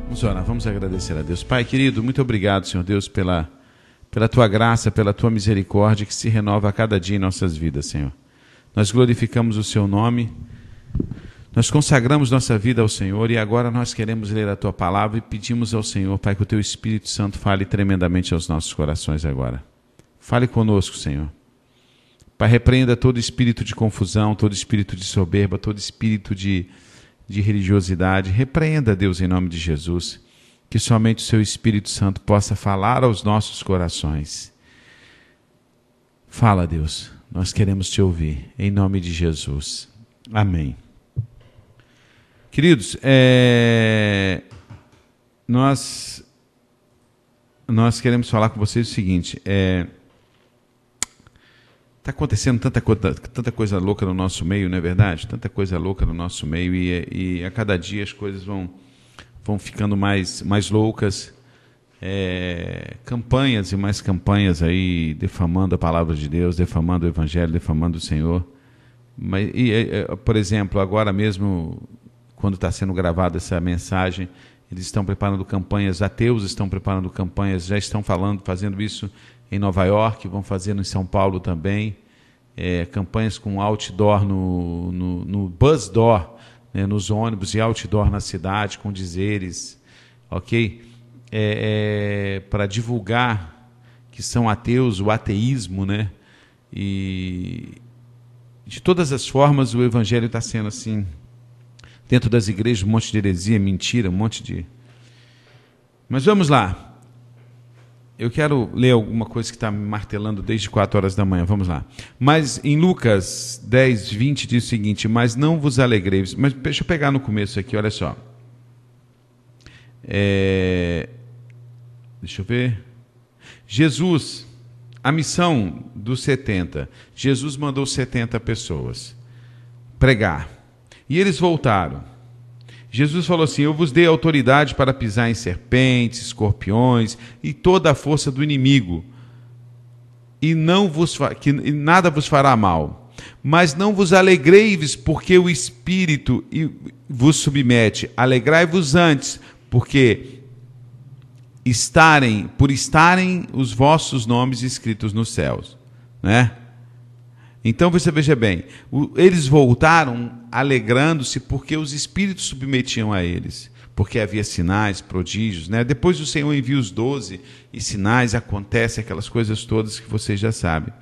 Vamos orar, vamos agradecer a Deus. Pai querido, muito obrigado, Senhor Deus, pela tua graça, pela tua misericórdia que se renova a cada dia em nossas vidas, Senhor. Nós glorificamos o seu nome, nós consagramos nossa vida ao Senhor e agora nós queremos ler a tua palavra e pedimos ao Senhor, Pai, que o teu Espírito Santo fale tremendamente aos nossos corações agora. Fale conosco, Senhor. Pai, repreenda todo espírito de confusão, todo espírito de soberba, todo espírito de religiosidade. Repreenda, Deus, em nome de Jesus, que somente o seu Espírito Santo possa falar aos nossos corações. Fala, Deus, nós queremos te ouvir, em nome de Jesus. Amém. Queridos, nós queremos falar com vocês o seguinte, está acontecendo tanta coisa louca no nosso meio, não é verdade? Tanta coisa louca no nosso meio e a cada dia as coisas vão ficando mais loucas. Campanhas e mais campanhas aí defamando a palavra de Deus, defamando o Evangelho, defamando o Senhor. Por exemplo, agora mesmo, quando está sendo gravada essa mensagem, eles estão preparando campanhas, ateus estão preparando campanhas, já estão fazendo isso em Nova York, vão fazer em São Paulo também, campanhas com outdoor no bus door, né, nos ônibus e outdoor na cidade, com dizeres, ok? Para divulgar que são ateus, o ateísmo, né? E de todas as formas o Evangelho está sendo assim, dentro das igrejas, um monte de heresia, mentira, um monte de... Mas vamos lá. Eu quero ler alguma coisa que está me martelando desde 4 horas da manhã. Vamos lá. Mas em Lucas 10, 20 diz o seguinte: mas não vos alegreis. Mas deixa eu pegar no começo aqui, olha só. Deixa eu ver. Jesus, a missão dos 70. Jesus mandou 70 pessoas pregar. E eles voltaram. Jesus falou assim: eu vos dei autoridade para pisar em serpentes, escorpiões e toda a força do inimigo, e nada vos fará mal. Mas não vos alegreis porque o Espírito vos submete. Alegrai-vos antes, porque por estarem os vossos nomes escritos nos céus, né? Então você veja bem, eles voltaram alegrando-se porque os espíritos submetiam a eles, porque havia sinais, prodígios, né? Depois o Senhor envia os 12 e sinais, acontecem aquelas coisas todas que vocês já sabem.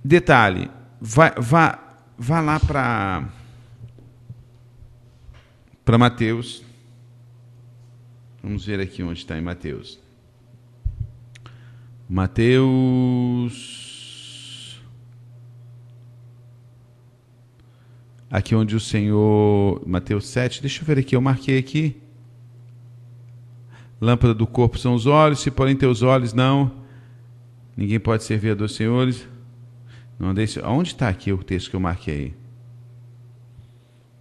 Detalhe, vá lá para Mateus. Vamos ver aqui onde está em Mateus. Aqui onde o Senhor... Mateus 7, deixa eu ver aqui, eu marquei aqui. Lâmpada do corpo são os olhos, se porém teus olhos não, ninguém pode servir a 2 senhores. Não deixe... Onde está aqui o texto que eu marquei?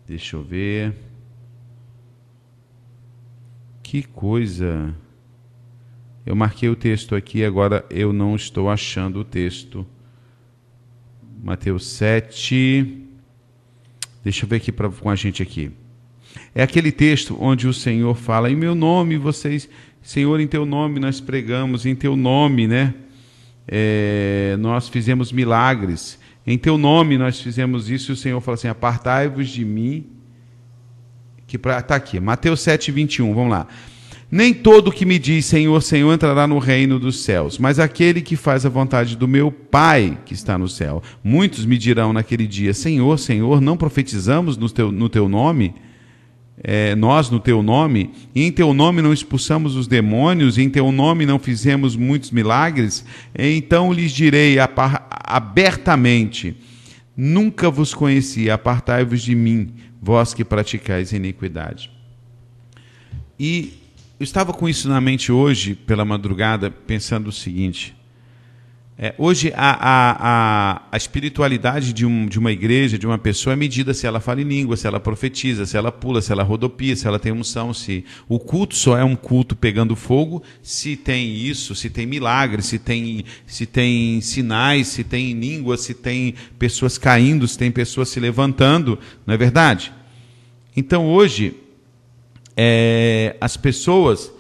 Deixa eu ver. Que coisa... Eu marquei o texto aqui, agora eu não estou achando o texto. Mateus 7... Deixa eu ver aqui com a gente aqui. É aquele texto onde o Senhor fala: em meu nome vocês, Senhor, em teu nome nós pregamos, em teu nome, né? Nós fizemos milagres, em teu nome nós fizemos isso, e o Senhor fala assim: apartai-vos de mim. Está aqui, Mateus 7, 21, vamos lá. Nem todo que me diz Senhor, Senhor entrará no reino dos céus, mas aquele que faz a vontade do meu Pai que está no céu. Muitos me dirão naquele dia: Senhor, Senhor, não profetizamos no teu nome? Nós no teu nome? E em teu nome não expulsamos os demônios? E em teu nome não fizemos muitos milagres? Então lhes direi abertamente: nunca vos conheci, apartai-vos de mim, vós que praticais iniquidade. E eu estava com isso na mente hoje, pela madrugada, pensando o seguinte: hoje a espiritualidade de uma igreja, de uma pessoa, é medida se ela fala em língua, se ela profetiza, se ela pula, se ela rodopia, se ela tem unção, se o culto só é um culto pegando fogo, se tem isso, se tem milagres, se tem sinais, se tem língua, se tem pessoas caindo, se tem pessoas se levantando, não é verdade? Então hoje as pessoas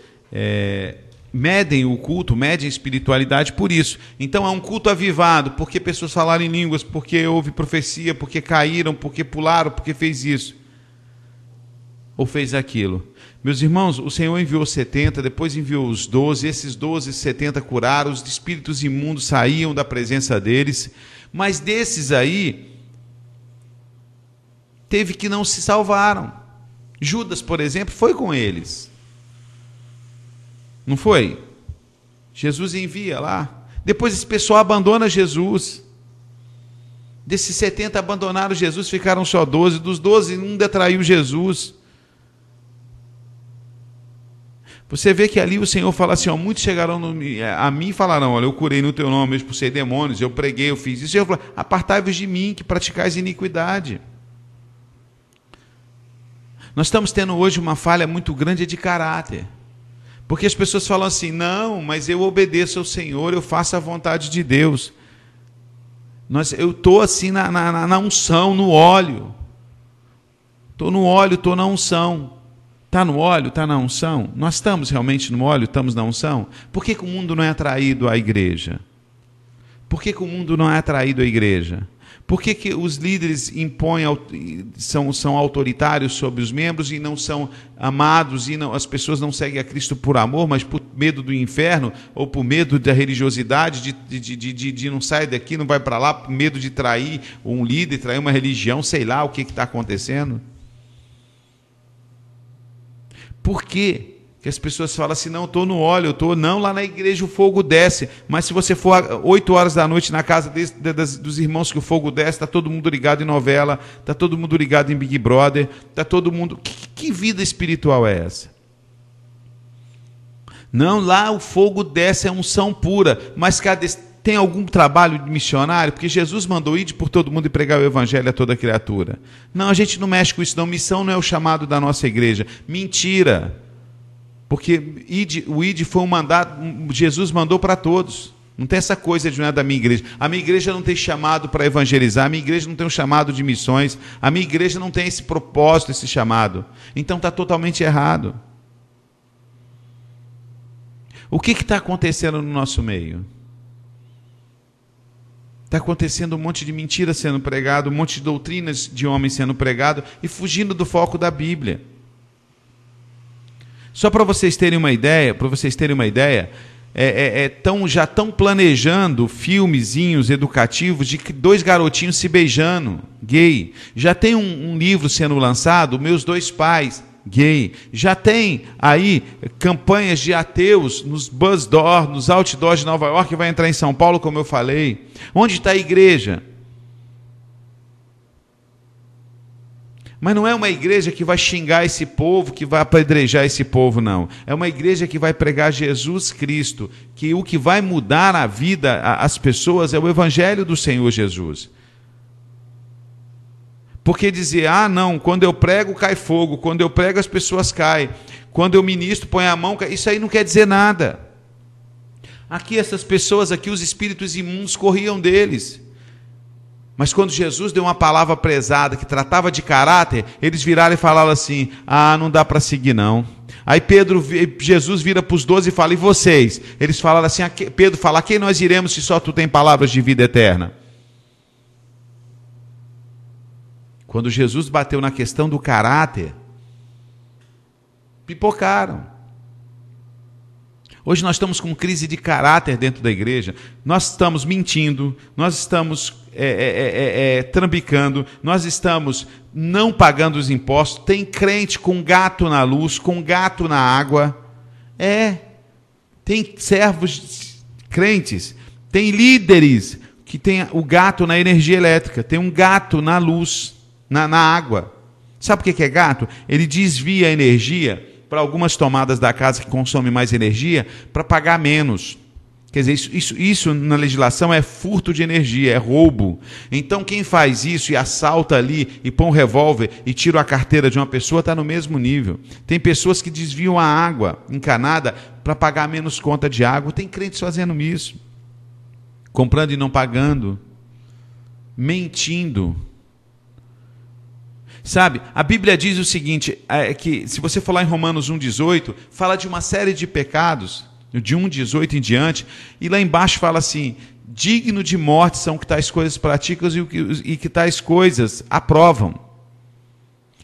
medem o culto, medem a espiritualidade por isso. Então é um culto avivado, porque pessoas falaram em línguas, porque houve profecia, porque caíram, porque pularam, porque fez isso ou fez aquilo. Meus irmãos, o Senhor enviou 70, depois enviou os 12, esses 12 e 70 curaram, os espíritos imundos saíam da presença deles, mas desses aí, teve que não se salvaram. Judas, por exemplo, foi com eles. Não foi? Jesus envia lá. Depois esse pessoal abandona Jesus. Desses 70 abandonaram Jesus, ficaram só 12. Dos 12, um detraiu Jesus. Você vê que ali o Senhor fala assim, ó, muitos chegarão a mim e falarão, olha, eu curei no teu nome, eu expulsei demônios, eu preguei, eu fiz isso. E eu falo, apartai-vos de mim, que praticais iniquidade. Nós estamos tendo hoje uma falha muito grande de caráter. Porque as pessoas falam assim, não, mas eu obedeço ao Senhor, eu faço a vontade de Deus. Eu estou assim na unção, no óleo. Estou no óleo, estou na unção. Está no óleo, está na unção? Nós estamos realmente no óleo, estamos na unção? Por que o mundo não é atraído à igreja? Por que o mundo não é atraído à igreja? Por que os líderes impõem, são autoritários sobre os membros e não são amados, e as pessoas não seguem a Cristo por amor, mas por medo do inferno, ou por medo da religiosidade, de não sair daqui, não vai para lá, por medo de trair um líder, trair uma religião, sei lá o que está acontecendo? Por quê? Que as pessoas falam assim, não, estou no óleo, não, lá na igreja o fogo desce, mas se você for 8 horas da noite na casa dos irmãos que o fogo desce, está todo mundo ligado em novela, está todo mundo ligado em Big Brother, está todo mundo... Que vida espiritual é essa? Não, lá o fogo desce, é unção pura, mas tem algum trabalho de missionário? Porque Jesus mandou ir por todo mundo e pregar o evangelho a toda criatura. Não, a gente não mexe com isso não, missão não é o chamado da nossa igreja. Mentira! Porque o ID foi um mandato, Jesus mandou para todos. Não tem essa coisa de não é da minha igreja. A minha igreja não tem chamado para evangelizar, a minha igreja não tem um chamado de missões, a minha igreja não tem esse propósito, esse chamado. Então está totalmente errado. O que está acontecendo no nosso meio? Está acontecendo um monte de mentiras sendo pregado, um monte de doutrinas de homens sendo pregado e fugindo do foco da Bíblia. Só para vocês terem uma ideia, já estão planejando filmezinhos educativos de 2 garotinhos se beijando, gay. Já tem um livro sendo lançado, Meus Dois Pais, gay. Já tem aí campanhas de ateus nos bus doors, nos outdoors de Nova York, que vai entrar em São Paulo, como eu falei. Onde está a igreja? Mas não é uma igreja que vai xingar esse povo, que vai apedrejar esse povo, não. É uma igreja que vai pregar Jesus Cristo, que o que vai mudar a vida, as pessoas, é o evangelho do Senhor Jesus. Porque dizer, não, quando eu prego cai fogo, quando eu prego as pessoas caem, quando eu ministro põe a mão, isso aí não quer dizer nada. Aqui essas pessoas, aqui os espíritos imundos corriam deles. Mas quando Jesus deu uma palavra pesada que tratava de caráter, eles viraram e falaram assim, não dá para seguir não. Aí Jesus vira para os 12 e fala, e vocês? Eles falaram assim, Pedro fala, a quem nós iremos se só tu tem palavras de vida eterna? Quando Jesus bateu na questão do caráter, pipocaram. Hoje nós estamos com crise de caráter dentro da igreja, nós estamos mentindo, nós estamos trambicando, nós estamos não pagando os impostos, tem crente com gato na luz, com gato na água, tem servos crentes, tem líderes que tem o gato na energia elétrica, tem um gato na luz, na água. Sabe o que é gato? Ele desvia a energia para algumas tomadas da casa que consomem mais energia, para pagar menos. Quer dizer, isso na legislação é furto de energia, é roubo. Então quem faz isso e assalta ali, e põe um revólver e tira a carteira de uma pessoa, está no mesmo nível. Tem pessoas que desviam a água encanada para pagar menos conta de água. Tem crentes fazendo isso. Comprando e não pagando. Mentindo. Sabe, a Bíblia diz o seguinte, que se você falar em Romanos 1,18, fala de uma série de pecados, de 1,18 em diante, e lá embaixo fala assim, digno de morte são que tais coisas praticam e que tais coisas aprovam.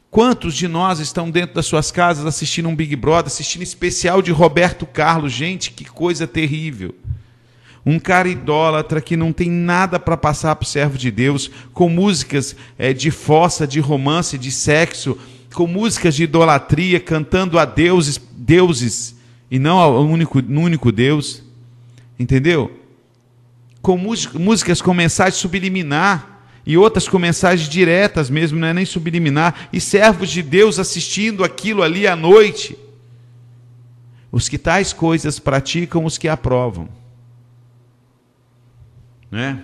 Quantos de nós estão dentro das suas casas assistindo um Big Brother, assistindo especial de Roberto Carlos? Gente, que coisa terrível. Um cara idólatra que não tem nada para passar para o servo de Deus, com músicas de fossa, de romance, de sexo, com músicas de idolatria, cantando a deuses e não ao único Deus. Entendeu? Com músicas com mensagem subliminar e outras com mensagens diretas mesmo, não é nem subliminar, e servos de Deus assistindo aquilo ali à noite. Os que tais coisas praticam, os que aprovam. Né?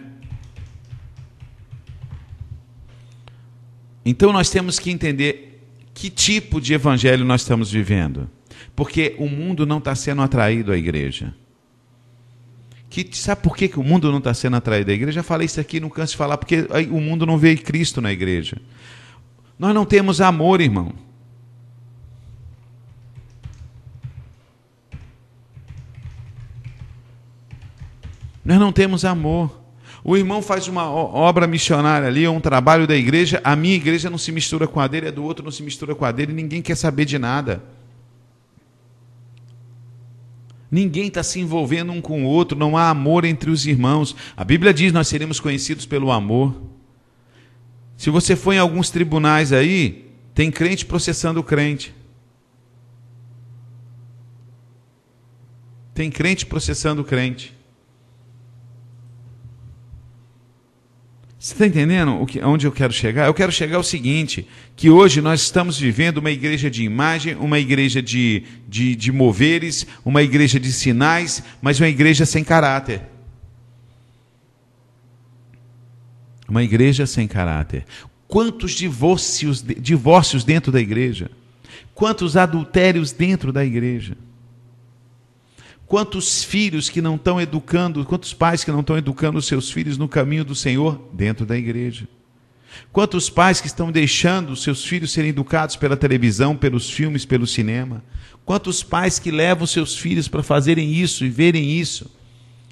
Então nós temos que entender que tipo de evangelho nós estamos vivendo, porque o mundo não está sendo atraído à igreja. Sabe por que o mundo não está sendo atraído à igreja? Já falei isso aqui, não canso de falar, porque o mundo não vê Cristo na igreja. Nós não temos amor, irmão. Nós não temos amor. O irmão faz uma obra missionária ali, um trabalho da igreja, a minha igreja não se mistura com a dele, a do outro não se mistura com a dele, ninguém quer saber de nada. Ninguém está se envolvendo um com o outro, não há amor entre os irmãos. A Bíblia diz, nós seremos conhecidos pelo amor. Se você for em alguns tribunais aí, tem crente processando o crente. Tem crente processando o crente. Você está entendendo onde eu quero chegar? Eu quero chegar ao seguinte, que hoje nós estamos vivendo uma igreja de imagem, uma igreja de moveres, uma igreja de sinais, mas uma igreja sem caráter. Uma igreja sem caráter. Quantos divórcios dentro da igreja? Quantos adultérios dentro da igreja? Quantos filhos que não estão educando, quantos pais que não estão educando os seus filhos no caminho do Senhor dentro da igreja? Quantos pais que estão deixando os seus filhos serem educados pela televisão, pelos filmes, pelo cinema? Quantos pais que levam seus filhos para fazerem isso e verem isso?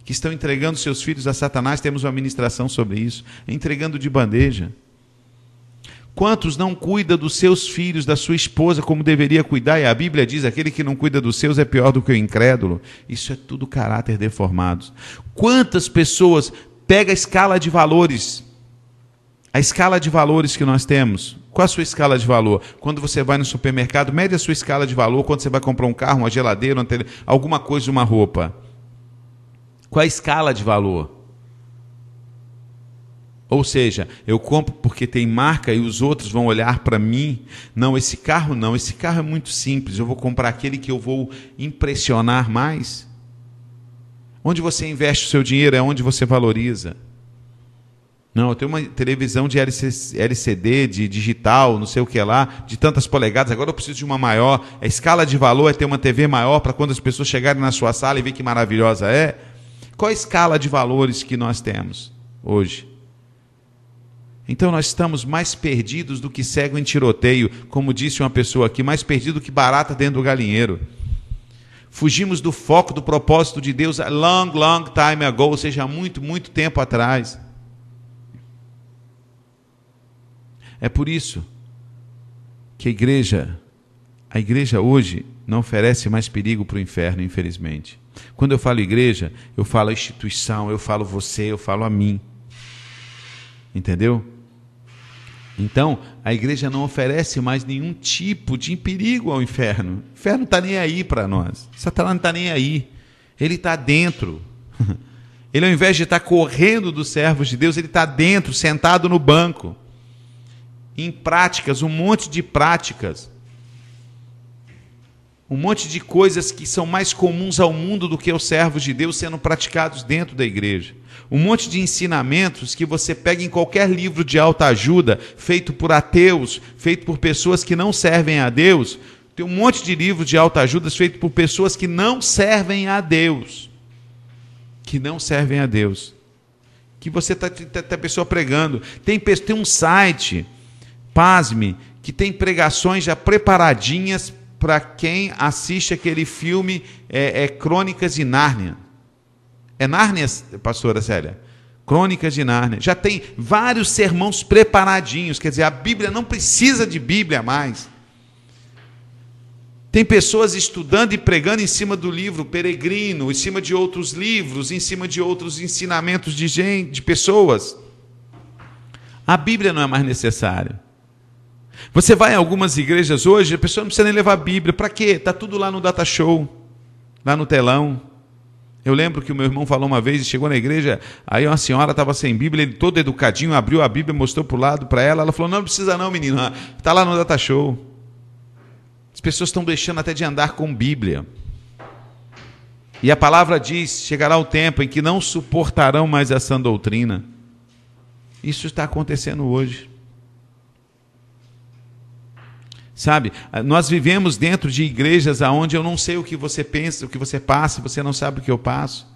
Que estão entregando seus filhos a Satanás, temos uma ministração sobre isso, entregando de bandeja. Quantos não cuida dos seus filhos, da sua esposa, como deveria cuidar? E a Bíblia diz, aquele que não cuida dos seus é pior do que o incrédulo. Isso é tudo caráter deformado. Quantas pessoas pega a escala de valores, a escala de valores que nós temos. Qual a sua escala de valor? Quando você vai no supermercado, mede a sua escala de valor, quando você vai comprar um carro, uma geladeira, alguma coisa, uma roupa. Qual a escala de valor? Ou seja, eu compro porque tem marca e os outros vão olhar para mim. Não, esse carro não, esse carro é muito simples, eu vou comprar aquele que eu vou impressionar mais. Onde você investe o seu dinheiro é onde você valoriza. Não, eu tenho uma televisão de LCD, de digital, não sei o que lá, de tantas polegadas, agora eu preciso de uma maior. A escala de valor é ter uma TV maior para quando as pessoas chegarem na sua sala e ver que maravilhosa é. Qual a escala de valores que nós temos hoje? Então nós estamos mais perdidos do que cego em tiroteio, como disse uma pessoa aqui, mais perdido que barata dentro do galinheiro. Fugimos do foco, do propósito de Deus long time ago, ou seja, há muito, muito tempo atrás. É por isso que a igreja hoje não oferece mais perigo para o inferno, infelizmente. Quando eu falo igreja, eu falo a instituição, eu falo você, eu falo a mim. Entendeu? Então, a igreja não oferece mais nenhum tipo de perigo ao inferno. O inferno não está nem aí para nós. Satanás não está nem aí. Ele está dentro. Ele, ao invés de estar correndo dos servos de Deus, ele está dentro, sentado no banco. Em práticas, um monte de práticas. Um monte de coisas que são mais comuns ao mundo do que os servos de Deus sendo praticados dentro da igreja. Um monte de ensinamentos que você pega em qualquer livro de autoajuda, feito por ateus, feito por pessoas que não servem a Deus. Tem um monte de livros de autoajuda feito por pessoas que não servem a Deus. Que não servem a Deus. Que você está a pessoa pregando. Tem um site, pasme, que tem pregações já preparadinhas para quem assiste aquele filme Crônicas de Nárnia. É Nárnia, pastora Célia? Crônicas de Nárnia. Já tem vários sermões preparadinhos, quer dizer, a Bíblia não precisa de Bíblia mais. Tem pessoas estudando e pregando em cima do livro Peregrino, em cima de outros livros, em cima de outros ensinamentos de gente, de pessoas. A Bíblia não é mais necessária. Você vai em algumas igrejas hoje, a pessoa não precisa nem levar a Bíblia. Para quê? Está tudo lá no data show, lá no telão. Eu lembro que o meu irmão falou uma vez, e chegou na igreja, aí uma senhora estava sem Bíblia, ele todo educadinho, abriu a Bíblia, mostrou para o lado para ela, ela falou, não precisa não, menino, está lá no data show. As pessoas estão deixando até de andar com Bíblia. E a palavra diz, chegará o tempo em que não suportarão mais essa doutrina. Isso está acontecendo hoje. Sabe, nós vivemos dentro de igrejas onde eu não sei o que você pensa, o que você passa, você não sabe o que eu passo.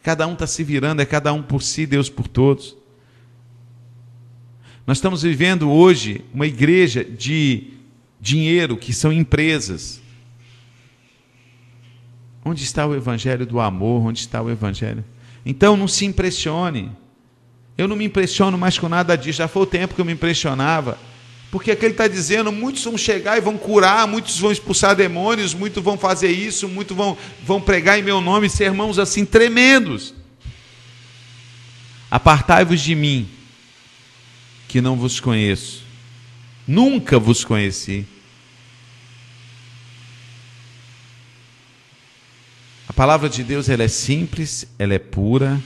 Cada um está se virando, é cada um por si, Deus por todos. Nós estamos vivendo hoje uma igreja de dinheiro, que são empresas. Onde está o evangelho do amor? Onde está o evangelho? Então não se impressione. Eu não me impressiono mais com nada disso. Já foi o tempo que eu me impressionava. Porque aquele está dizendo, muitos vão chegar e vão curar, muitos vão expulsar demônios, muitos vão fazer isso, muitos vão pregar em meu nome, sermãos assim tremendos. Apartai-vos de mim, que não vos conheço. Nunca vos conheci. A palavra de Deus, ela é simples, ela é pura,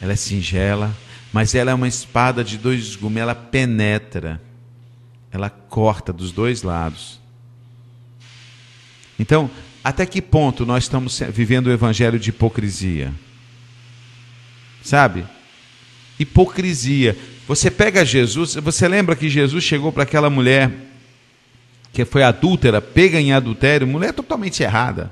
ela é singela, mas ela é uma espada de dois gumes, ela penetra. Ela corta dos dois lados. Então, até que ponto nós estamos vivendo o evangelho de hipocrisia? Sabe? Hipocrisia. Você pega Jesus, você lembra que Jesus chegou para aquela mulher que foi adúltera, pega em adultério, mulher totalmente errada.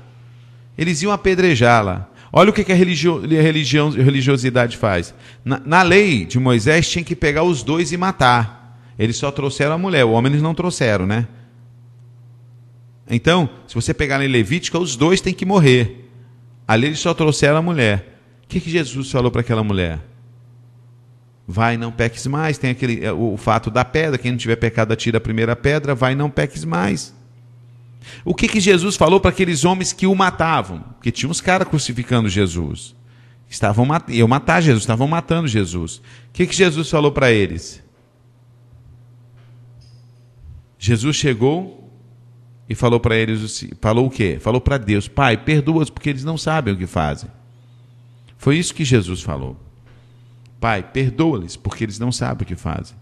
Eles iam apedrejá-la. Olha o que a religiosidade faz. Na lei de Moisés tinha que pegar os dois e matar. Eles só trouxeram a mulher, o homem eles não trouxeram, né? Então, se você pegar em Levítico, os dois têm que morrer. Ali eles só trouxeram a mulher. O que Jesus falou para aquela mulher? Vai, não peques mais. Tem o fato da pedra, quem não tiver pecado atira a primeira pedra, vai, não peques mais. O que Jesus falou para aqueles homens que o matavam? Porque tinha uns caras crucificando Jesus. Iam matar Jesus, estavam matando Jesus. O que Jesus falou para eles? Jesus chegou e falou para eles, falou o quê? Falou para Deus, Pai, perdoa-os porque eles não sabem o que fazem. Foi isso que Jesus falou. Pai, perdoa-lhes porque eles não sabem o que fazem.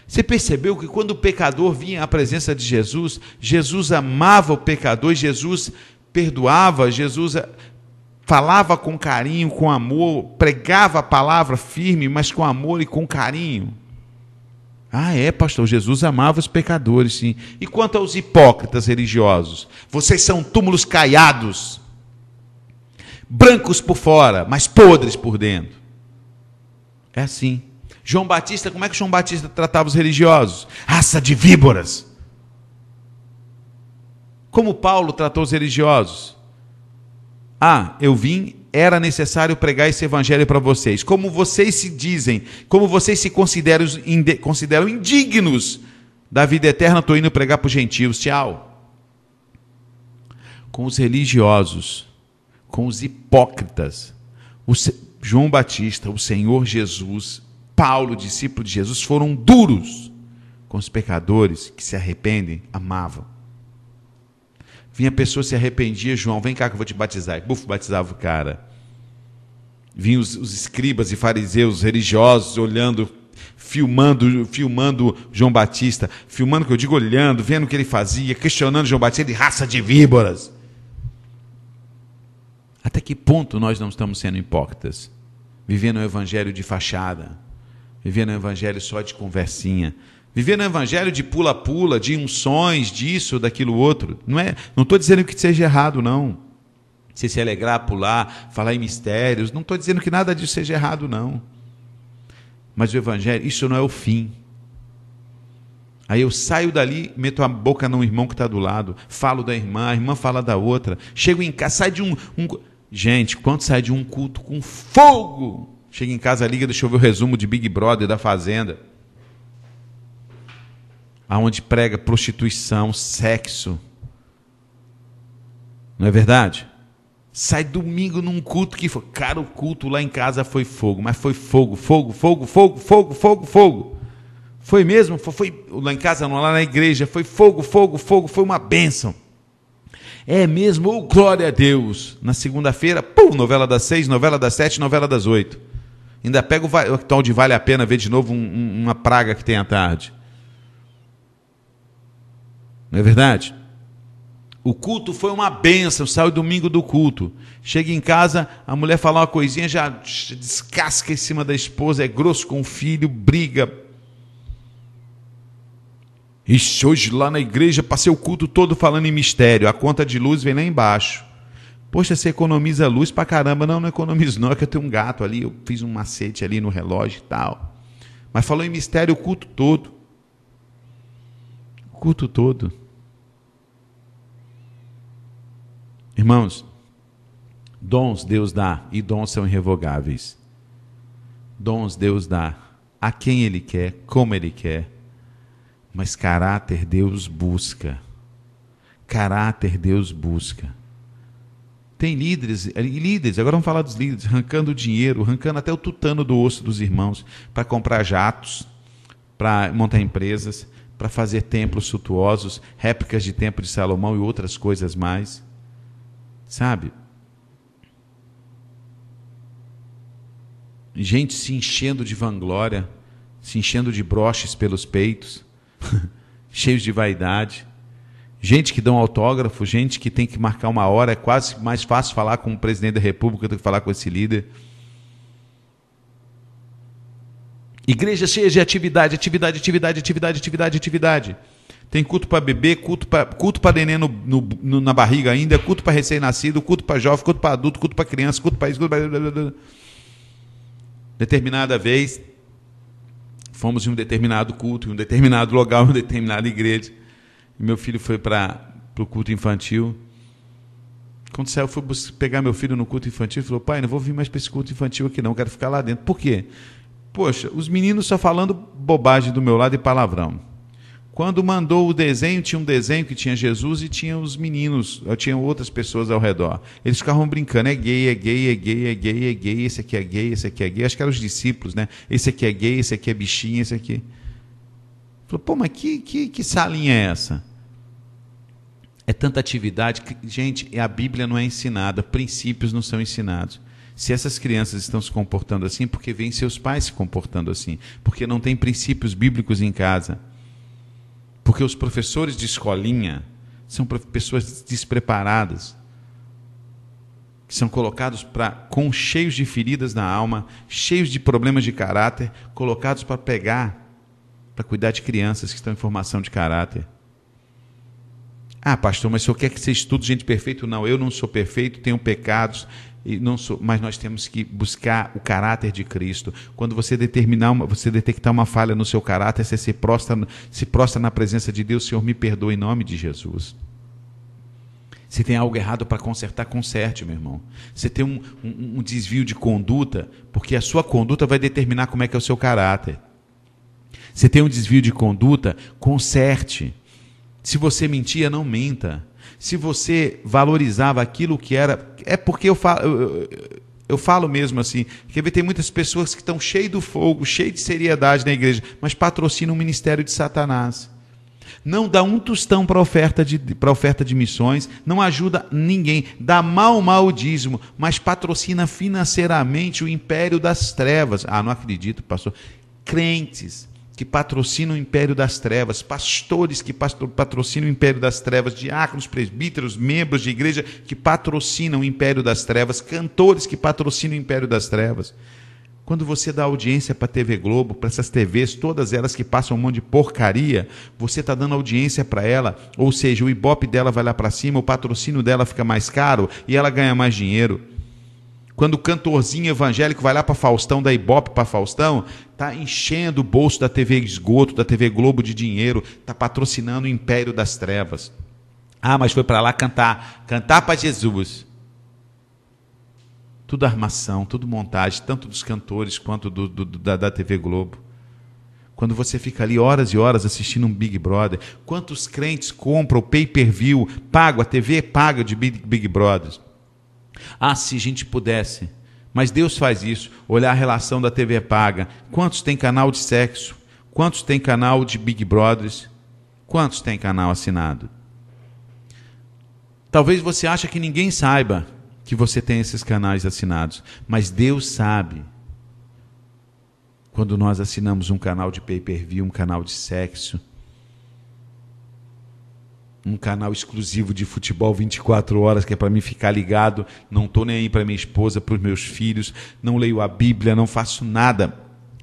Você percebeu que quando o pecador vinha à presença de Jesus, Jesus amava o pecador, Jesus perdoava, Jesus falava com carinho, com amor, pregava a palavra firme, mas com amor e com carinho. Ah, pastor, Jesus amava os pecadores, sim. E quanto aos hipócritas religiosos? Vocês são túmulos caiados, brancos por fora, mas podres por dentro. É assim. João Batista, como é que João Batista tratava os religiosos? Raça de víboras. Como Paulo tratou os religiosos? Eu vim, era necessário pregar esse evangelho para vocês. Como vocês se dizem, como vocês se consideram indignos da vida eterna, estou indo pregar para os gentios. Tchau. Com os religiosos, com os hipócritas, João Batista, o Senhor Jesus, Paulo, discípulo de Jesus, foram duros com os pecadores que se arrependem, amavam. Vinha pessoa, se arrependia, João, vem cá que eu vou te batizar. E batizava o cara. Vinham os escribas e fariseus religiosos olhando, filmando João Batista, filmando, que eu digo olhando, vendo o que ele fazia, questionando João Batista de raça de víboras. Até que ponto nós não estamos sendo hipócritas? Vivendo um evangelho de fachada, vivendo um evangelho só de conversinha, vivendo um evangelho de pula-pula, de unções, disso, daquilo outro. Não estou dizendo que seja errado, não. Você se alegrar, pular, falar em mistérios, não estou dizendo que nada disso seja errado, não. Mas o evangelho, isso não é o fim. Aí eu saio dali, meto a boca no irmão que está do lado, falo da irmã, a irmã fala da outra. Chego em casa, sai de um... Gente, quando sai de um culto com fogo, chega em casa, liga, deixa eu ver o resumo de Big Brother da Fazenda, aonde prega prostituição, sexo. Não é verdade? Sai domingo num culto que foi... Cara, o culto lá em casa foi fogo, mas foi fogo, fogo, fogo, fogo, fogo, fogo, fogo. Foi mesmo? Foi lá em casa, não, lá na igreja, foi fogo, fogo, fogo, foi uma bênção. É mesmo? Oh, glória a Deus. Na segunda-feira, pum, novela das 6, novela das 7, novela das 8. Ainda pega o tal de vale a pena ver de novo uma praga que tem à tarde. Não é verdade? O culto foi uma bênção, saiu domingo do culto. Chega em casa, a mulher fala uma coisinha, já descasca em cima da esposa, é grosso com o filho, briga. Ixi, hoje lá na igreja passei o culto todo falando em mistério, a conta de luz vem lá embaixo. Poxa, você economiza luz pra caramba. Não economizo não, é que eu tenho um gato ali, eu fiz um macete ali no relógio e tal. Mas falou em mistério o culto todo. O culto todo. Irmãos, dons Deus dá, e dons são irrevogáveis. Dons Deus dá a quem Ele quer, como Ele quer. Mas caráter Deus busca. Caráter Deus busca. Tem líderes, agora vamos falar dos líderes, arrancando dinheiro, arrancando até o tutano do osso dos irmãos, para comprar jatos, para montar empresas, para fazer templos suntuosos, réplicas de templo de Salomão e outras coisas mais. Sabe? Gente se enchendo de vanglória, se enchendo de broches pelos peitos, cheios de vaidade, gente que dá um autógrafo, gente que tem que marcar uma hora, é quase mais fácil falar com o presidente da República do que falar com esse líder. Igreja cheia de atividade. Tem culto para bebê, culto para neném na barriga ainda, culto para recém-nascido, culto para jovem, culto para adulto, culto para criança, culto para isso, culto para... Determinada vez, fomos em um determinado culto, em um determinado lugar, em uma determinada igreja. E meu filho foi para o culto infantil. Quando saiu, foi pegar meu filho no culto infantil e falou: pai, não vou vir mais para esse culto infantil aqui não, quero ficar lá dentro. Por quê? Poxa, os meninos só falando bobagem do meu lado e palavrão. Quando mandou o desenho, tinha um desenho que tinha Jesus e tinha os meninos, tinha outras pessoas ao redor. Eles ficavam brincando, é gay, é gay, é gay, é gay, é gay, esse aqui é gay, esse aqui é gay. Acho que eram os discípulos, né? Esse aqui é gay, esse aqui é bichinho, esse aqui... Falou, pô, mas que salinha é essa? É tanta atividade que, gente, a Bíblia não é ensinada, princípios não são ensinados. Se essas crianças estão se comportando assim, porque veem seus pais se comportando assim, porque não tem princípios bíblicos em casa. Porque os professores de escolinha são pessoas despreparadas, que são colocados com cheios de feridas na alma, cheios de problemas de caráter, colocados para cuidar de crianças que estão em formação de caráter. Ah, pastor, mas o senhor quer que você estude gente perfeita? Não, eu não sou perfeito, tenho pecados, mas nós temos que buscar o caráter de Cristo. Quando você detectar uma falha no seu caráter, você se prostra na presença de Deus. Senhor, me perdoe em nome de Jesus. Se tem algo errado para consertar, conserte, meu irmão. Você tem um desvio de conduta, porque a sua conduta vai determinar como é que é o seu caráter. Você tem um desvio de conduta, conserte. Se você mentia, não minta. Se você valorizava aquilo que era... É porque eu falo mesmo assim, que tem muitas pessoas que estão cheias do fogo, cheias de seriedade na igreja, mas patrocinam o ministério de Satanás. Não dá um tostão para oferta de missões, não ajuda ninguém, dá mal o dízimo, mas patrocina financeiramente o império das trevas. Ah, não acredito, pastor. Crentes que patrocinam o império das trevas, pastores que patrocinam o império das trevas, diáconos, presbíteros, membros de igreja que patrocinam o império das trevas, cantores que patrocinam o império das trevas. Quando você dá audiência para a TV Globo, para essas TVs, todas elas que passam um monte de porcaria, você está dando audiência para ela, ou seja, o ibope dela vai lá para cima, o patrocínio dela fica mais caro e ela ganha mais dinheiro. Quando o cantorzinho evangélico vai lá para Faustão, da Ibope para Faustão, está enchendo o bolso da TV Esgoto, da TV Globo de dinheiro, está patrocinando o império das trevas. Ah, mas foi para lá cantar para Jesus. Tudo armação, tudo montagem, tanto dos cantores quanto da TV Globo. Quando você fica ali horas e horas assistindo um Big Brother, quantos crentes compram o pay-per-view, pagam, a TV paga de Big Brothers? Ah, se a gente pudesse. Mas Deus faz isso, olhar a relação da TV paga. Quantos tem canal de sexo? Quantos tem canal de Big Brothers? Quantos tem canal assinado? Talvez você ache que ninguém saiba que você tem esses canais assinados, mas Deus sabe. Quando nós assinamos um canal de pay-per-view, um canal de sexo, um canal exclusivo de futebol 24 horas, que é para mim ficar ligado, não estou nem aí para minha esposa, para os meus filhos, não leio a Bíblia, não faço nada,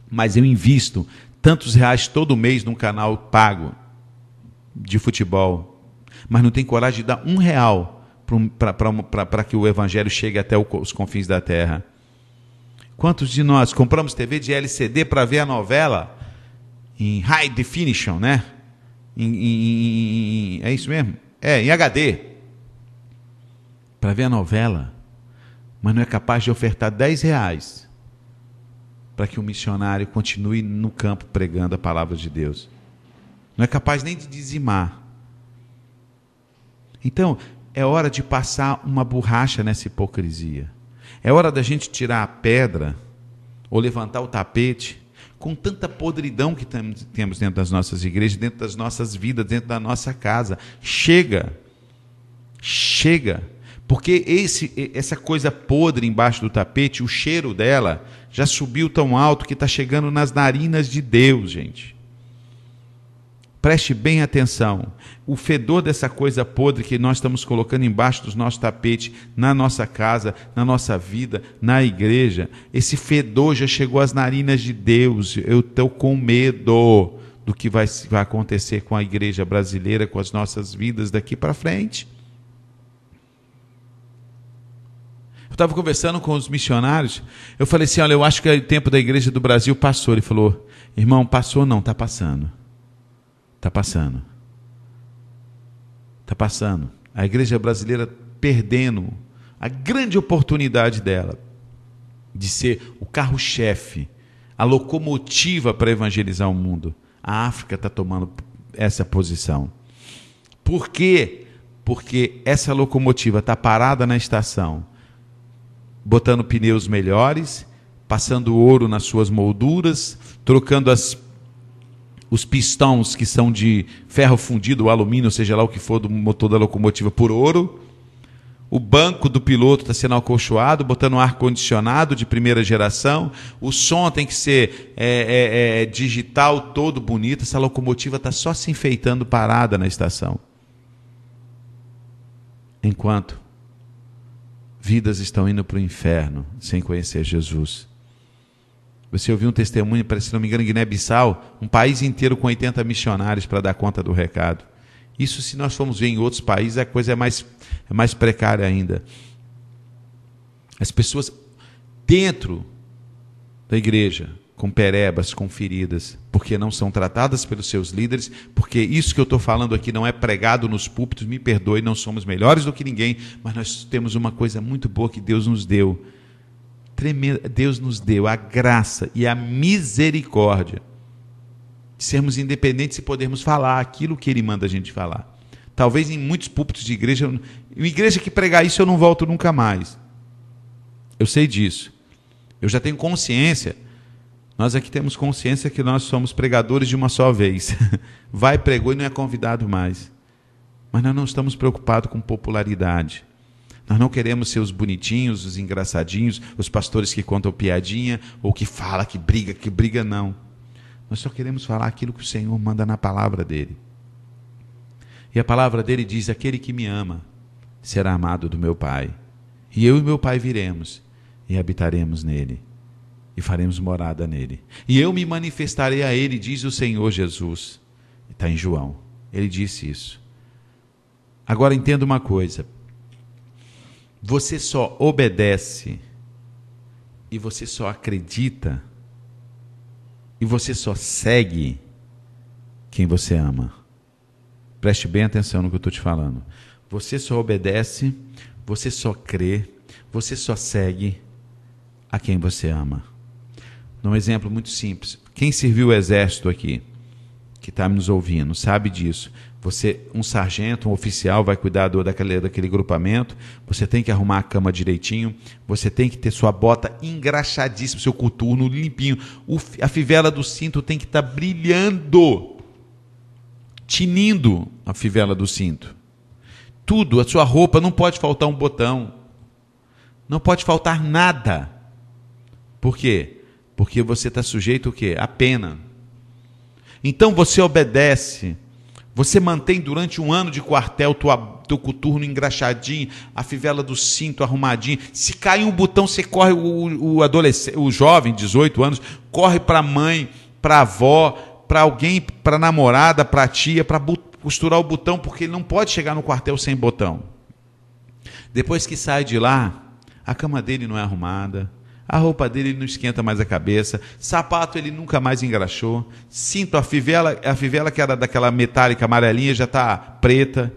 mas eu invisto tantos reais todo mês num canal pago de futebol, mas não tenho coragem de dar R$1 para que o evangelho chegue até os confins da terra. Quantos de nós compramos TV de LCD para ver a novela em high definition, né? É isso mesmo? Em HD. Para ver a novela, mas não é capaz de ofertar R$10 para que o missionário continue no campo pregando a palavra de Deus. Não é capaz nem de dizimar. Então, é hora de passar uma borracha nessa hipocrisia. É hora da gente tirar a pedra ou levantar o tapete com tanta podridão que temos dentro das nossas igrejas, dentro das nossas vidas, dentro da nossa casa. Chega. Chega. Porque essa coisa podre embaixo do tapete, o cheiro dela já subiu tão alto que está chegando nas narinas de Deus, gente. Preste bem atenção. O fedor dessa coisa podre que nós estamos colocando embaixo dos nossos tapetes, na nossa casa, na nossa vida, na igreja, esse fedor já chegou às narinas de Deus. Eu estou com medo do que vai acontecer com a igreja brasileira, com as nossas vidas daqui para frente. Eu estava conversando com os missionários, eu falei assim, olha, eu acho que o tempo da igreja do Brasil passou. Ele falou, irmão, passou não, está passando. Está passando. Está passando. A igreja brasileira perdendo a grande oportunidade dela de ser o carro-chefe, a locomotiva para evangelizar o mundo. A África está tomando essa posição. Por quê? Porque essa locomotiva está parada na estação, botando pneus melhores, passando ouro nas suas molduras, trocando os pistões que são de ferro fundido, ou alumínio, seja lá o que for, do motor da locomotiva, por ouro. O banco do piloto está sendo acolchoado, botando um ar-condicionado de primeira geração. O som tem que ser digital, todo bonito. Essa locomotiva está só se enfeitando parada na estação. Enquanto vidas estão indo para o inferno sem conhecer Jesus. Você ouviu um testemunho, parece, se não me engano, em Guiné-Bissau, um país inteiro com 80 missionários para dar conta do recado. Isso, se nós formos ver em outros países, a coisa é mais precária ainda. As pessoas dentro da igreja, com perebas, com feridas, porque não são tratadas pelos seus líderes, porque isso que eu estou falando aqui não é pregado nos púlpitos, me perdoe, não somos melhores do que ninguém, mas nós temos uma coisa muito boa que Deus nos deu. Deus nos deu a graça e a misericórdia de sermos independentes e podermos falar aquilo que Ele manda a gente falar. Talvez em muitos púlpitos de igreja, igreja que pregar isso eu não volto nunca mais. Eu sei disso. Eu já tenho consciência. Nós aqui temos consciência que nós somos pregadores de uma só vez. Vai, pregou e não é convidado mais. Mas nós não estamos preocupados com popularidade. Nós não queremos ser os bonitinhos, os engraçadinhos, os pastores que contam piadinha, ou que fala, que briga, não. Nós só queremos falar aquilo que o Senhor manda na palavra dele. E a palavra dele diz, aquele que me ama será amado do meu Pai. E eu e meu Pai viremos e habitaremos nele. E faremos morada nele. E eu me manifestarei a ele, diz o Senhor Jesus. Está em João. Ele disse isso. Agora entenda uma coisa. Você só obedece e você só acredita, e você só segue quem você ama. Preste bem atenção no que eu estou te falando. Você só obedece, você só crê, você só segue a quem você ama. Um exemplo muito simples. Quem serviu o exército aqui, que está nos ouvindo, sabe disso. Você, um sargento, um oficial, vai cuidar daquele grupamento, você tem que arrumar a cama direitinho, você tem que ter sua bota engraxadíssima, seu coturno limpinho, a fivela do cinto tem que estar brilhando, tinindo a fivela do cinto. Tudo, a sua roupa, não pode faltar um botão, não pode faltar nada. Por quê? Porque você está sujeito o quê? A pena. Então você obedece, você mantém durante um ano de quartel teu coturno engraxadinho, a fivela do cinto arrumadinho. Se cair um botão, você corre, o adolescente, o jovem, 18 anos, corre para a mãe, para a avó, para alguém, para a namorada, para a tia, para costurar o botão, porque ele não pode chegar no quartel sem botão. Depois que sai de lá, a cama dele não é arrumada, a roupa dele ele não esquenta mais a cabeça, sapato ele nunca mais engraxou, cinto, a fivela que era daquela metálica amarelinha já está preta,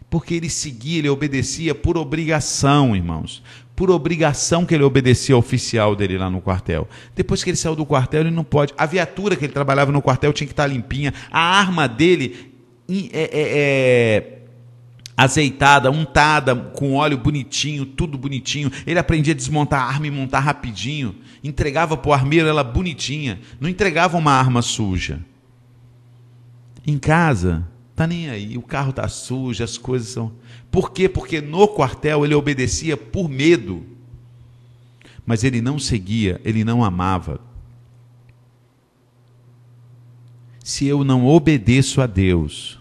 porque ele seguia, ele obedecia por obrigação, irmãos, por obrigação que ele obedecia ao oficial dele lá no quartel. Depois que ele saiu do quartel, ele não pode, a viatura que ele trabalhava no quartel tinha que estar limpinha, a arma dele azeitada, untada, com óleo bonitinho, tudo bonitinho. Ele aprendia a desmontar a arma e montar rapidinho. Entregava para o armeiro ela bonitinha. Não entregava uma arma suja. Em casa, tá nem aí. O carro tá sujo, as coisas são... Por quê? Porque no quartel ele obedecia por medo. Mas ele não seguia, ele não amava. Se eu não obedeço a Deus,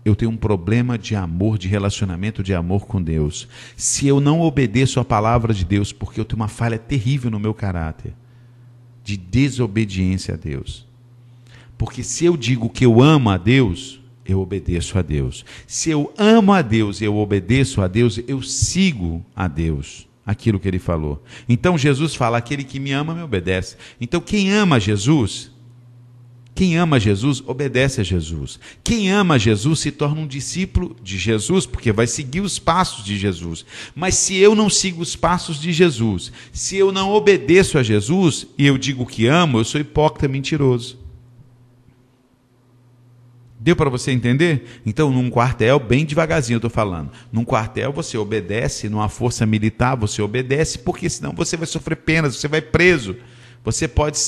eu tenho um problema de amor, de relacionamento de amor com Deus. Se eu não obedeço a palavra de Deus, porque eu tenho uma falha terrível no meu caráter, de desobediência a Deus. Porque se eu digo que eu amo a Deus, eu obedeço a Deus. Se eu amo a Deus e eu obedeço a Deus, eu sigo a Deus, aquilo que Ele falou. Então Jesus fala, aquele que me ama, me obedece. Então quem ama Jesus... Quem ama Jesus, obedece a Jesus. Quem ama Jesus se torna um discípulo de Jesus, porque vai seguir os passos de Jesus. Mas se eu não sigo os passos de Jesus, se eu não obedeço a Jesus, e eu digo que amo, eu sou hipócrita, mentiroso. Deu para você entender? Então, num quartel, bem devagarzinho eu estou falando, num quartel você obedece, numa força militar você obedece, porque senão você vai sofrer penas, você vai preso. Você pode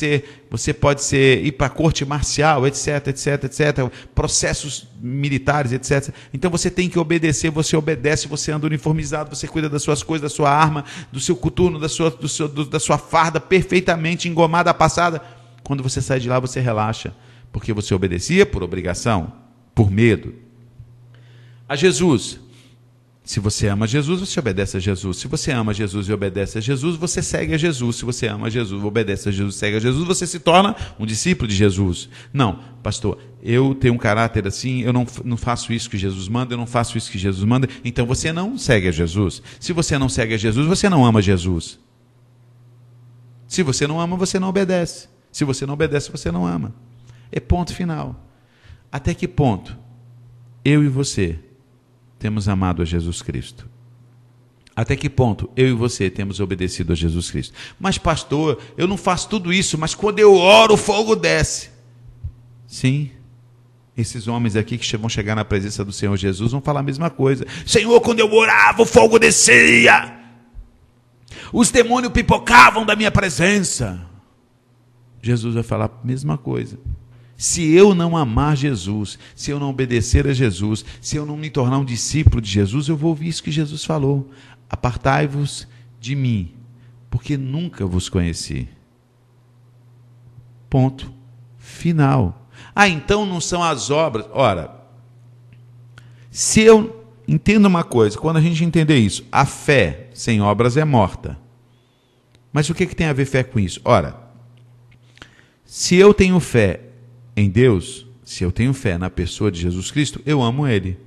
ir para a corte marcial, etc, etc, etc, processos militares, etc. Então você tem que obedecer, você obedece, você anda uniformizado, você cuida das suas coisas, da sua arma, do seu coturno, da sua farda perfeitamente engomada, passada. Quando você sai de lá, você relaxa, porque você obedecia por obrigação, por medo. A Jesus. Se você ama Jesus, você obedece a Jesus. Se você ama Jesus e obedece a Jesus, você segue a Jesus. Se você ama Jesus, obedece a Jesus, segue a Jesus, você se torna um discípulo de Jesus. Não, pastor, eu tenho um caráter assim, eu não faço isso que Jesus manda, eu não faço isso que Jesus manda, então você não segue a Jesus. Se você não segue a Jesus, você não ama Jesus. Se você não ama, você não obedece. Se você não obedece, você não ama. É ponto final. Até que ponto eu e você temos amado a Jesus Cristo? Até que ponto eu e você temos obedecido a Jesus Cristo? Mas pastor, eu não faço tudo isso, mas quando eu oro o fogo desce. Sim, esses homens aqui que vão chegar na presença do Senhor Jesus vão falar a mesma coisa. Senhor, quando eu orava o fogo descia, os demônios pipocavam da minha presença. Jesus vai falar a mesma coisa. Se eu não amar Jesus, se eu não obedecer a Jesus, se eu não me tornar um discípulo de Jesus, eu vou ouvir isso que Jesus falou. Apartai-vos de mim, porque nunca vos conheci. Ponto final. Ah, então não são as obras. Ora, se eu entendo uma coisa, quando a gente entender isso, a fé sem obras é morta. Mas o que tem a ver fé com isso? Ora, se eu tenho fé em Deus, se eu tenho fé na pessoa de Jesus Cristo, eu amo Ele.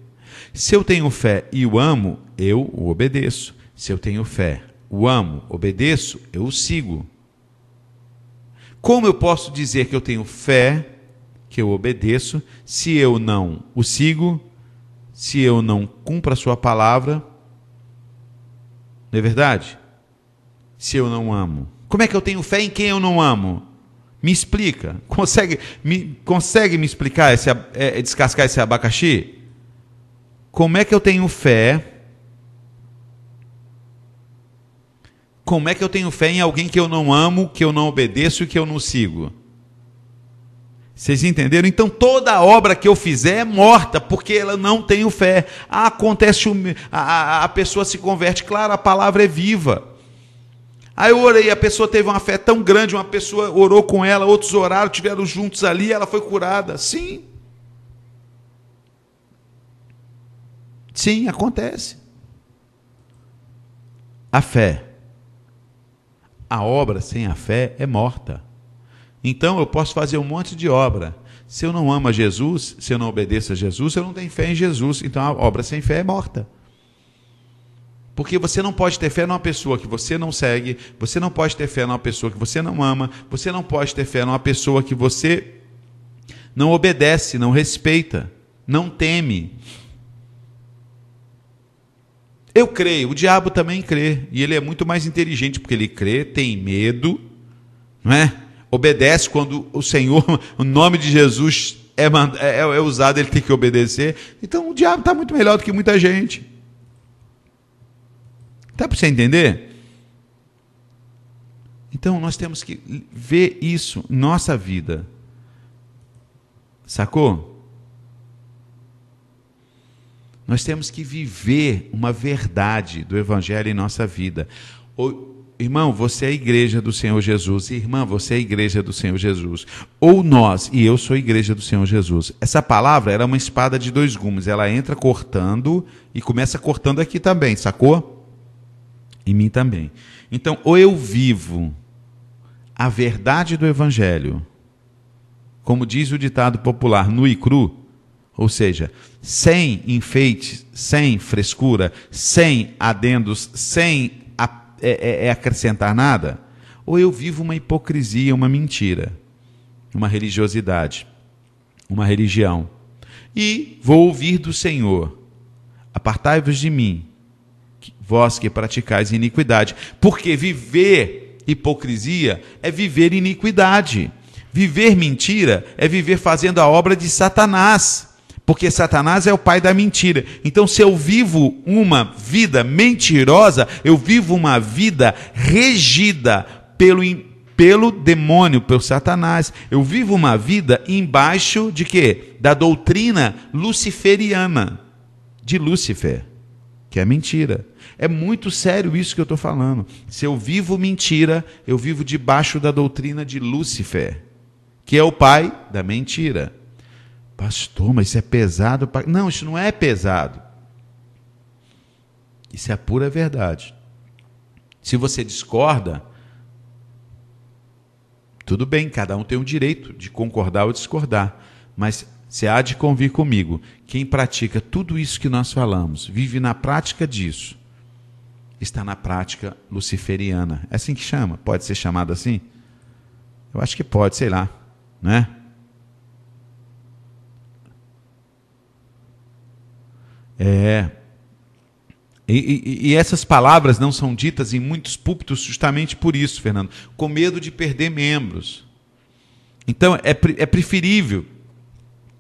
Se eu tenho fé e o amo, eu o obedeço. Se eu tenho fé o amo, obedeço, eu o sigo. Como eu posso dizer que eu tenho fé, que eu obedeço, se eu não o sigo, se eu não cumpro a sua palavra? Não é verdade? Se eu não amo. Como é que eu tenho fé em quem eu não amo? Me explica. Consegue me explicar, descascar esse abacaxi? Como é que eu tenho fé? Como é que eu tenho fé em alguém que eu não amo, que eu não obedeço e que eu não sigo? Vocês entenderam? Então toda obra que eu fizer é morta, porque ela não tem fé. Acontece, a pessoa se converte, claro, a palavra é viva. Aí eu orei, a pessoa teve uma fé tão grande, uma pessoa orou com ela, outros oraram, estiveram juntos ali, ela foi curada. Sim. Sim, acontece. A fé. A obra sem a fé é morta. Então eu posso fazer um monte de obra. Se eu não amo a Jesus, se eu não obedeço a Jesus, eu não tenho fé em Jesus. Então a obra sem fé é morta. Porque você não pode ter fé numa pessoa que você não segue, você não pode ter fé numa pessoa que você não ama, você não pode ter fé numa pessoa que você não obedece, não respeita, não teme. Eu creio, o diabo também crê, e ele é muito mais inteligente, porque ele crê, tem medo, não é? Obedece quando o Senhor, o nome de Jesus é usado, ele tem que obedecer. Então o diabo está muito melhor do que muita gente. Dá para você entender? Então nós temos que ver isso em nossa vida. Sacou? Nós temos que viver uma verdade do Evangelho em nossa vida. Irmão, você é a igreja do Senhor Jesus. Irmã, você é a igreja do Senhor Jesus. Ou nós, e eu sou a igreja do Senhor Jesus. Essa palavra era uma espada de dois gumes. Ela entra cortando e começa cortando aqui também, sacou? Em mim também. Então, ou eu vivo a verdade do Evangelho, como diz o ditado popular, nu e cru, ou seja, sem enfeites, sem frescura, sem adendos, sem acrescentar nada, ou eu vivo uma hipocrisia, uma mentira, uma religiosidade, uma religião, e vou ouvir do Senhor: apartai-vos de mim, vós que praticais iniquidade, porque viver hipocrisia é viver iniquidade, viver mentira é viver fazendo a obra de Satanás, porque Satanás é o pai da mentira. Então, se eu vivo uma vida mentirosa, eu vivo uma vida regida pelo demônio, pelo Satanás. Eu vivo uma vida embaixo de quê? Da doutrina luciferiana, de Lúcifer, que é mentira. É muito sério isso que eu estou falando. Se eu vivo mentira, eu vivo debaixo da doutrina de Lúcifer, que é o pai da mentira. Pastor, mas isso é pesado? Não, isso não é pesado. Isso é a pura verdade. Se você discorda, tudo bem, cada um tem o direito de concordar ou discordar, mas você há de convir comigo, quem pratica tudo isso que nós falamos, vive na prática disso, está na prática luciferiana. É assim que chama? Pode ser chamado assim? Eu acho que pode, sei lá, não é? E essas palavras não são ditas em muitos púlpitos justamente por isso, Fernando, com medo de perder membros. Então é preferível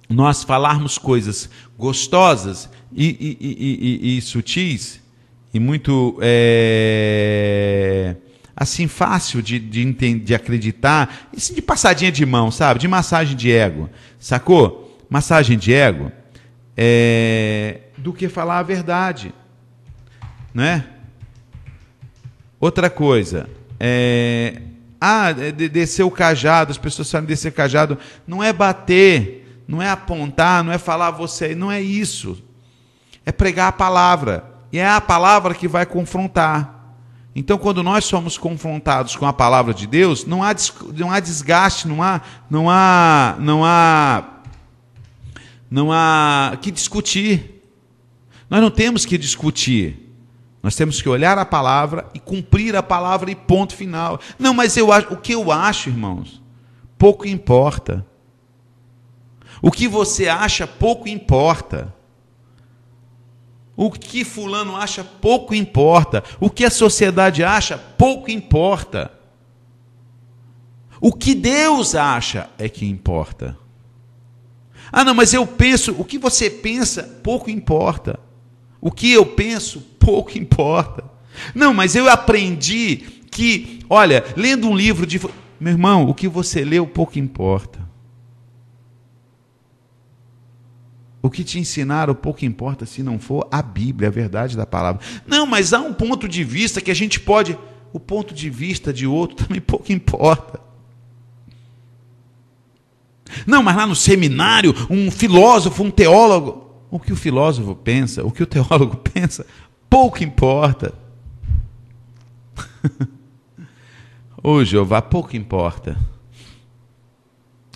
nós falarmos coisas gostosas e sutis e muito assim fácil de acreditar, assim, de passadinha de mão, sabe? De massagem de ego, sacou? Massagem de ego. Do que falar a verdade, né? Outra coisa, descer o cajado, as pessoas sabem descer cajado, não é bater, não é apontar, não é falar você, não é isso, é pregar a palavra, e é a palavra que vai confrontar. Então, quando nós somos confrontados com a palavra de Deus, não há desgaste, não há que discutir. Nós não temos que discutir. Nós temos que olhar a palavra e cumprir a palavra e ponto final. Não, mas o que eu acho, irmãos, pouco importa. O que você acha, pouco importa. O que fulano acha, pouco importa. O que a sociedade acha, pouco importa. O que Deus acha é que importa. Ah, não, mas eu penso, o que você pensa, pouco importa. O que eu penso, pouco importa. Não, mas eu aprendi que, olha, lendo um livro de... Meu irmão, o que você leu, pouco importa. O que te ensinaram, pouco importa se não for a Bíblia, a verdade da palavra. Não, mas há um ponto de vista que a gente pode... O ponto de vista de outro também pouco importa. Não, mas lá no seminário, um filósofo, um teólogo... O que o filósofo pensa, o que o teólogo pensa, pouco importa. Ô Jeová, pouco importa.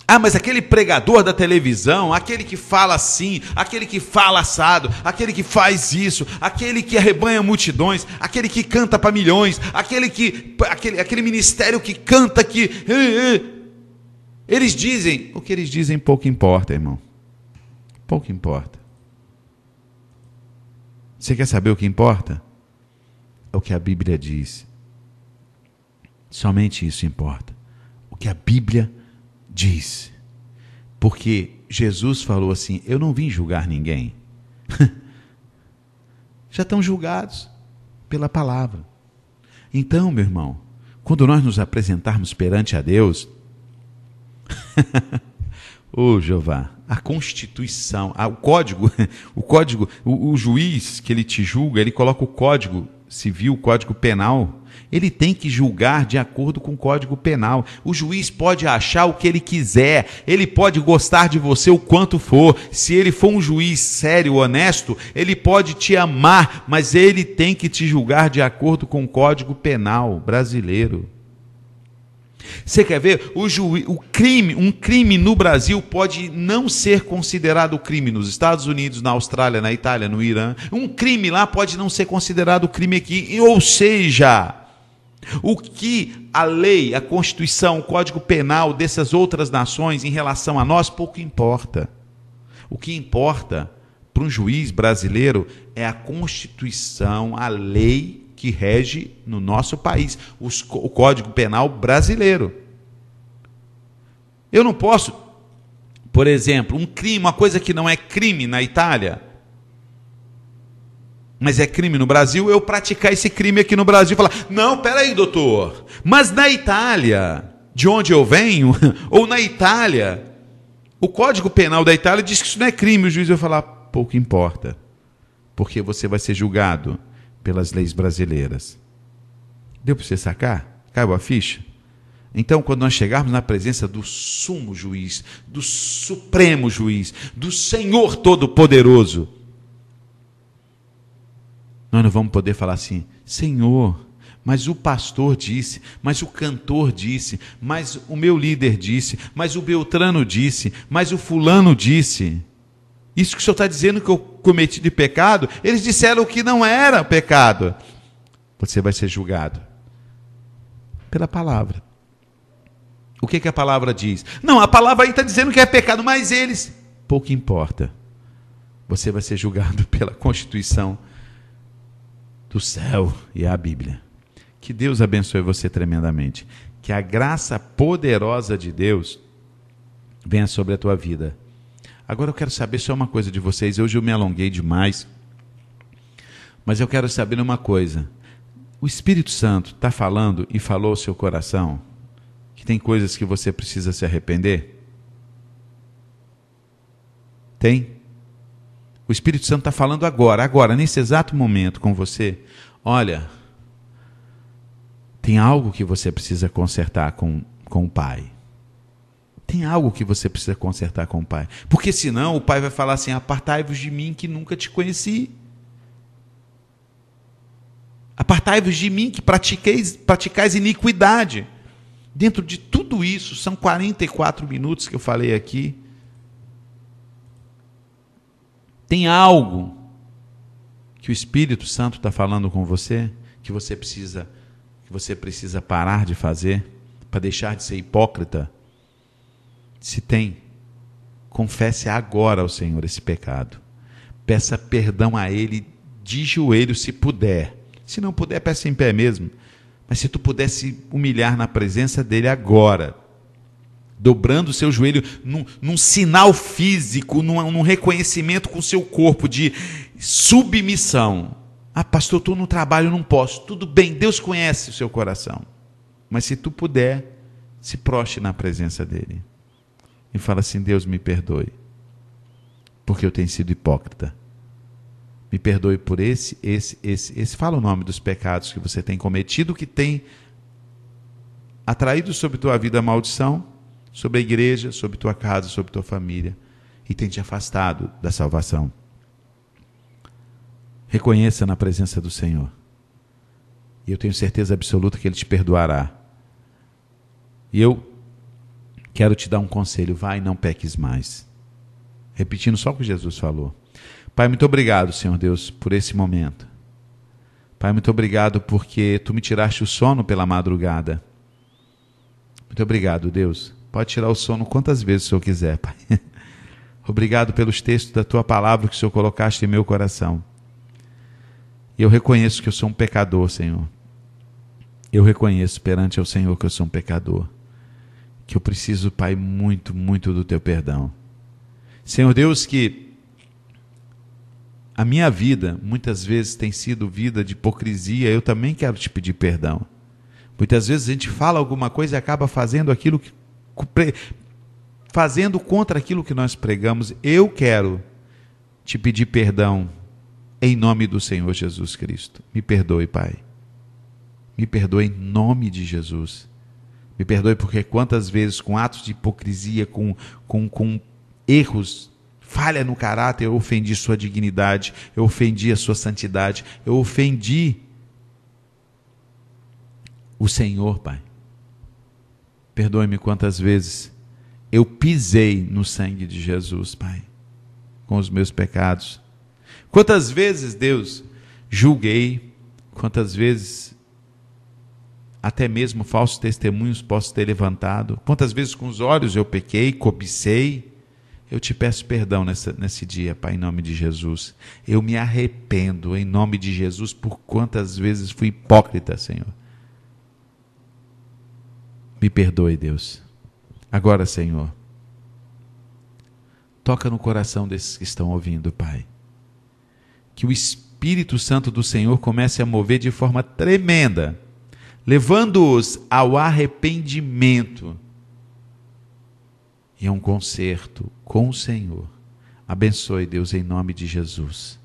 Ah, mas aquele pregador da televisão, aquele que fala assim, aquele que fala assado, aquele que faz isso, aquele que arrebanha multidões, aquele que canta para milhões, aquele ministério que canta que... Eles dizem, o que eles dizem pouco importa, irmão. Pouco importa. Você quer saber o que importa? É o que a Bíblia diz. Somente isso importa. O que a Bíblia diz. Porque Jesus falou assim, eu não vim julgar ninguém. Já estão julgados pela palavra. Então, meu irmão, quando nós nos apresentarmos perante a Deus, ô Jeová, a Constituição, o juiz que ele te julga, ele coloca o Código Civil, o Código Penal, ele tem que julgar de acordo com o Código Penal. O juiz pode achar o que ele quiser, ele pode gostar de você o quanto for, se ele for um juiz sério, honesto, ele pode te amar, mas ele tem que te julgar de acordo com o Código Penal brasileiro. Você quer ver? Um crime no Brasil pode não ser considerado crime nos Estados Unidos, na Austrália, na Itália, no Irã. Um crime lá pode não ser considerado crime aqui. Ou seja, o que a lei, a Constituição, o Código Penal dessas outras nações em relação a nós, pouco importa. O que importa para um juiz brasileiro é a Constituição, a lei que rege no nosso país, o Código Penal brasileiro. Eu não posso, por exemplo, um crime, uma coisa que não é crime na Itália, mas é crime no Brasil, eu praticar esse crime aqui no Brasil e falar, não, peraí, doutor, mas na Itália, de onde eu venho, ou na Itália, o Código Penal da Itália diz que isso não é crime, o juiz vai falar, pouco importa, porque você vai ser julgado pelas leis brasileiras. Deu para você sacar? Caiu a ficha? Então, quando nós chegarmos na presença do sumo juiz, do supremo juiz, do Senhor Todo-Poderoso, nós não vamos poder falar assim, Senhor, mas o pastor disse, mas o cantor disse, mas o meu líder disse, mas o Beltrano disse, mas o fulano disse. Isso que o senhor está dizendo que eu cometi de pecado, eles disseram que não era pecado. Você vai ser julgado pela palavra. O que a palavra diz? Não, a palavra aí está dizendo que é pecado, mas eles... Pouco importa. Você vai ser julgado pela Constituição do céu e a Bíblia. Que Deus abençoe você tremendamente. Que a graça poderosa de Deus venha sobre a tua vida. Agora eu quero saber só uma coisa de vocês. Hoje eu me alonguei demais, mas eu quero saber uma coisa. O Espírito Santo está falando e falou ao seu coração que tem coisas que você precisa se arrepender? Tem? O Espírito Santo está falando agora, nesse exato momento com você. Olha, tem algo que você precisa consertar com o Pai. Tem algo que você precisa consertar com o Pai. Porque senão o Pai vai falar assim, apartai-vos de mim que nunca te conheci. Apartai-vos de mim que praticais iniquidade. Dentro de tudo isso, são 44 minutos que eu falei aqui. Tem algo que o Espírito Santo está falando com você, que você precisa parar de fazer, para deixar de ser hipócrita? Se tem, confesse agora ao Senhor esse pecado. Peça perdão a Ele de joelho, se puder. Se não puder, peça em pé mesmo. Mas se tu puder se humilhar na presença dEle agora, dobrando o seu joelho num sinal físico, num reconhecimento com o seu corpo de submissão. Ah, pastor, estou no trabalho, não posso. Tudo bem, Deus conhece o seu coração. Mas se tu puder, se prostre na presença dEle. E fala assim: Deus, me perdoe, porque eu tenho sido hipócrita. Me perdoe por esse. Fala o nome dos pecados que você tem cometido, que tem atraído sobre tua vida a maldição, sobre a igreja, sobre tua casa, sobre tua família, e tem te afastado da salvação. Reconheça na presença do Senhor. E eu tenho certeza absoluta que Ele te perdoará. E eu quero te dar um conselho: vai e não peques mais. Repetindo só o que Jesus falou. Pai, muito obrigado, Senhor Deus, por esse momento. Pai, muito obrigado porque Tu me tiraste o sono pela madrugada. Muito obrigado, Deus. Pode tirar o sono quantas vezes o Senhor quiser, Pai. Obrigado pelos textos da Tua palavra que o Senhor colocaste em meu coração. E eu reconheço que eu sou um pecador, Senhor. Eu reconheço perante ao Senhor que eu sou um pecador. Que eu preciso, Pai, muito, muito do Teu perdão. Senhor Deus, que a minha vida muitas vezes tem sido vida de hipocrisia, eu também quero te pedir perdão. Muitas vezes a gente fala alguma coisa e acaba fazendo fazendo contra aquilo que nós pregamos. Eu quero te pedir perdão em nome do Senhor Jesus Cristo. Me perdoe, Pai. Me perdoe em nome de Jesus. Me perdoe porque quantas vezes com atos de hipocrisia, com erros, falha no caráter, eu ofendi sua dignidade, eu ofendi a sua santidade, eu ofendi o Senhor, Pai. Perdoe-me quantas vezes eu pisei no sangue de Jesus, Pai, com os meus pecados. Quantas vezes, Deus, julguei, quantas vezes até mesmo falsos testemunhos posso ter levantado, quantas vezes com os olhos eu pequei, cobicei. Eu te peço perdão nesse dia, Pai, em nome de Jesus. Eu me arrependo, em nome de Jesus, por quantas vezes fui hipócrita, Senhor. Me perdoe, Deus. Agora, Senhor, toca no coração desses que estão ouvindo, Pai. Que o Espírito Santo do Senhor comece a mover de forma tremenda, levando-os ao arrependimento e a um concerto com o Senhor. Abençoe, Deus, em nome de Jesus.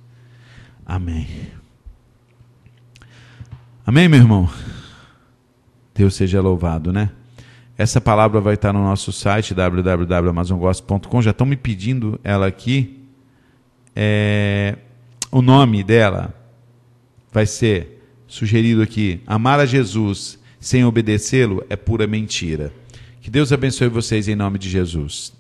Amém. Amém, meu irmão? Deus seja louvado, né? Essa palavra vai estar no nosso site, www.amazongospel.com. Já estão me pedindo ela aqui. O nome dela vai ser sugerido aqui: amar a Jesus sem obedecê-lo é pura mentira. Que Deus abençoe vocês em nome de Jesus.